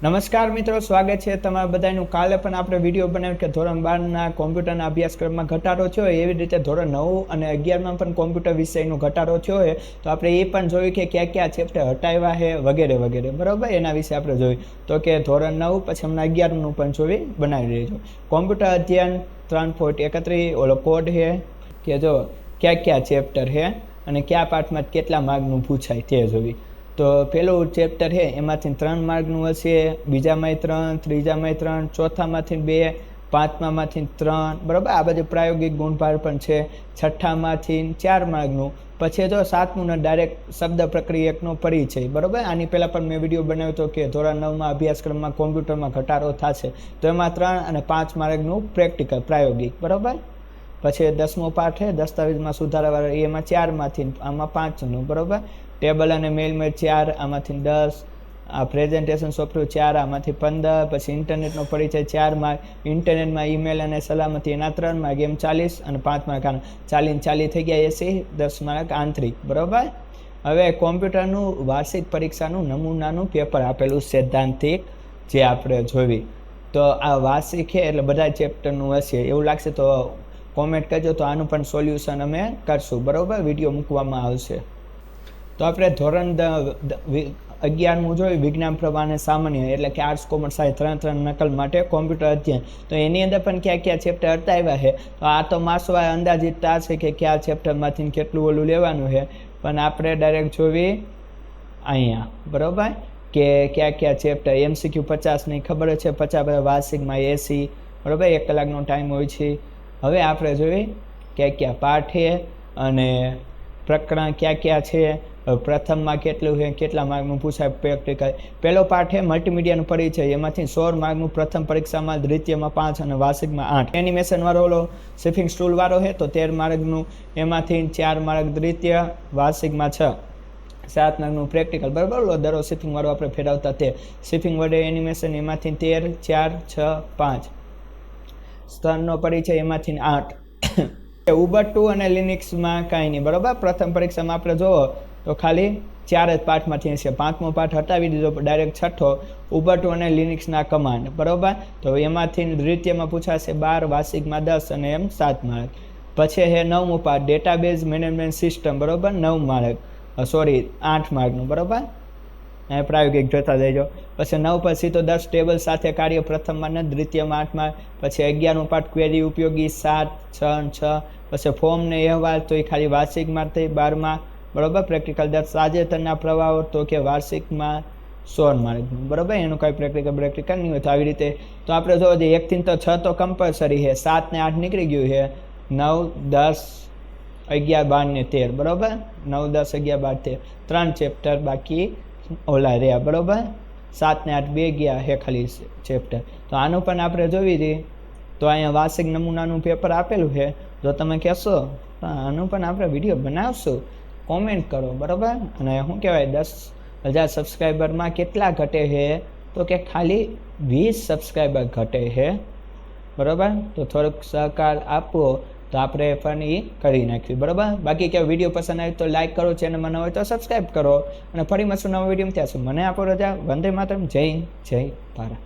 નમસ્કાર મિત્રો, સ્વાગત છે તમારા બધાનું। કાલે પણ આપણે વિડીયો બનાવ્યો કે ધોરણ 12ના કોમ્પ્યુટરના અભ્યાસક્રમમાં ઘટાડો થયો હોય, એવી રીતે ધોરણ 9 અને 11માં પણ કોમ્પ્યુટર વિષયનો ઘટાડો થયો હોય તો આપણે એ પણ જોયું કે ક્યાં ચેપ્ટર હટાવ્યા છે વગેરે વગેરે, બરાબર। એના વિશે આપણે જોયું તો કે ધોરણ 9 પછી હમણાં 11નું પણ જોઈ બનાવી લેજો। કોમ્પ્યુટર અધ્યયન 3.31 ઓલો કોડ છે કે જો ક્યાં ચેપ્ટર છે અને કયા પાઠમાં કેટલા માર્કનું પૂછાય તે જોવી। તો પેલું ચેપ્ટર છે એમાંથી 3 માર્કનું હશે, બીજામાં 3, ત્રીજામાં 3, ચોથામાંથી 2, પાંચમામાંથી 3, બરાબર। આ બધું પ્રાયોગિક ગુણભાર પણ છે। છઠ્ઠામાંથી 4 માર્કનું, પછી જો સાતમું ને ડાયરેક્ટ શબ્દ પ્રક્રિયકનો પરિચય, બરાબર। આની પહેલાં પણ મેં વિડીયો બનાવ્યો હતો કે ધોરણ 9માં અભ્યાસક્રમમાં કોમ્પ્યુટરમાં ઘટાડો થશે તો એમાં 3 અને 5 માર્કનું પ્રેક્ટિકલ પ્રાયોગિક, બરાબર। પછી 10મો પાઠ છે દસ્તાવેજમાં સુધારાવાળા, એમાં 4માંથી આમાં 5નું, બરાબર। ટેબલ અને મેલમેલ 4, આમાંથી 10, આ પ્રેઝન્ટેશન સોફ્ટવેર 4, આમાંથી 15, પછી ઇન્ટરનેટનો પરિચય 4 માર્ક, ઇન્ટરનેટમાં ઈમેલ અને સલામતી એના 3 માર્ક, એમ 40 અને 5 માર્ક, 40 થઈ ગયા 80, 10 માર્ક આંતરિક, બરાબર। હવે કોમ્પ્યુટરનું વાર્ષિક પરીક્ષાનું નમૂનાનું પેપર આપેલું સૈદ્ધાંતિક જે આપણે જોવી, તો આ વાર્ષિક છે એટલે બધા ચેપ્ટરનું હશે એવું લાગશે તો કોમેન્ટ કરજો, તો આનું પણ સોલ્યુશન અમે કરશું, બરાબર, વિડીયો મૂકવામાં આવશે। તો આપણે ધોરણ 11મું જોયું વિજ્ઞાન પ્રવાહ અને સામાન્ય, એટલે કે આર્ટ્સ કોમર્સ સાયન્સ 3 નકલ માટે કોમ્પ્યુટર અધ્યયન, તો એની અંદર પણ ક્યાં ચેપ્ટર હટાવ્યા છે તો આ તો માસવા અંદાજિત છે કે કયા ચેપ્ટરમાંથી કેટલું ઓલું લેવાનું છે, પણ આપણે ડાયરેક્ટ જોવી અહીંયા, બરાબર, કે કયા ચેપ્ટર MCQ 50 નહીં ખબર છે, 50 વાર્ષિકમાં 80, બરાબર, 1 કલાકનો ટાઈમ હોય છે। હવે આપણે જોઈએ ક્યાં પાઠ છે અને પ્રકરણ ક્યાં છે, પ્રથમમાં કેટલું છે, કેટલા માર્કનું પૂછાય પ્રેક્ટિકલ। પહેલો પાઠ છે મલ્ટીમીડિયાનો પરિચય, એમાંથી 16 માર્કનું પ્રથમ પરીક્ષામાં, દ્વિતીયમાં 5 અને વાર્ષિકમાં 8। એનિમેશન વાળો ઓલો શિફિંગ સ્ટૂલ વાળો છે તો 13 માર્કનું, એમાંથી 4 માર્ક દ્વિતીય, વાર્ષિકમાં 6, 7 માર્કનું પ્રેક્ટિકલ, બરાબર। દરો શિફિંગ વાળો આપણે ફેરવતા તે શિફિંગ વડે એનિમેશન, એમાંથી 13, 4, 6, 5, સ્તરનો પરિચય એમાંથી 8। ઉબન્ટુ અને લિનક્સમાં કાંઈ નહીં, બરાબર। પ્રથમ પરીક્ષામાં આપણે જોવો તો ખાલી 4 જ પાઠમાંથી હશે, 5મો પાઠ હટાવી દીધો, ડાયરેક્ટ છઠ્ઠો ઉબન્ટુ અને લિનક્સના કમાન્ડ, બરાબર। તો એમાંથી દ્વિતીયમાં પૂછાશે 12, વાર્ષિકમાં 10 અને એમ 7 માર્ક। પછી છે 9મો પાઠ ડેટાબેઝ મેનેજમેન્ટ સિસ્ટમ, બરાબર, 9 માર્ક, 8 માર્કનું, બરાબર, પ્રાયોગિક જોતા જઈજો। પછી 9 પછી તો 10 ટેબલ સાથે કાર્ય, પ્રથમમાં ને દ્વિતીયમાં 8 માર્ક। પછી 11મો પાઠ ક્વેરી ઉપયોગી 7, 6 અને 6, પછી ફોર્મ ને અહેવાલ તો એ ખાલી વાર્ષિકમાં થઈ 12માં, બરાબર, પ્રેક્ટિકલ 10, તાજેતરના પ્રવાહો તો કે વાર્ષિકમાં 16 માર્કનું, બરાબર, એનું કાંઈ પ્રેક્ટિકલ નહીં હોય। તો આવી રીતે તો આપણે જોવો જોઈએ 1 થી 6 તો કમ્પલસરી છે, 7 ને 8 નીકળી ગયું છે, 9, 10, 11, 12 ને 13, બરાબર, 9, 10, 11, 12, 13 3 ચેપ્ટર બાકી ઓલા રહ્યા, બરાબર, 7 ને 8 2 ગયા છે ખાલી ચેપ્ટર। તો આનું પણ આપણે જોવી જોઈએ, તો અહીંયા વાર્ષિક નમૂનાનું પેપર આપેલું છે, જો તમે કહેશો તો આનું પણ આપણે વિડીયો બનાવશું, કોમેન્ટ કરો, બરાબર। અને શું કહેવાય 10,000 સબસ્ક્રાઈબરમાં કેટલા ઘટે છે તો કે ખાલી 20 સબસ્ક્રાઈબર ઘટે છે, બરાબર। તો થોડોક સહકાર આપવો તો આપણે પણ એ કરી નાખ્યું, બરાબર। બાકી કે વિડીયો પસંદ આવે તો લાઇક કરો, ચેનલમાં ન હોય તો સબસ્ક્રાઈબ કરો, અને ફરી મળશું નવા વિડીયો, ત્યાં સુધી મને આપો રજા। વંદે માતરમ, જય ભારત।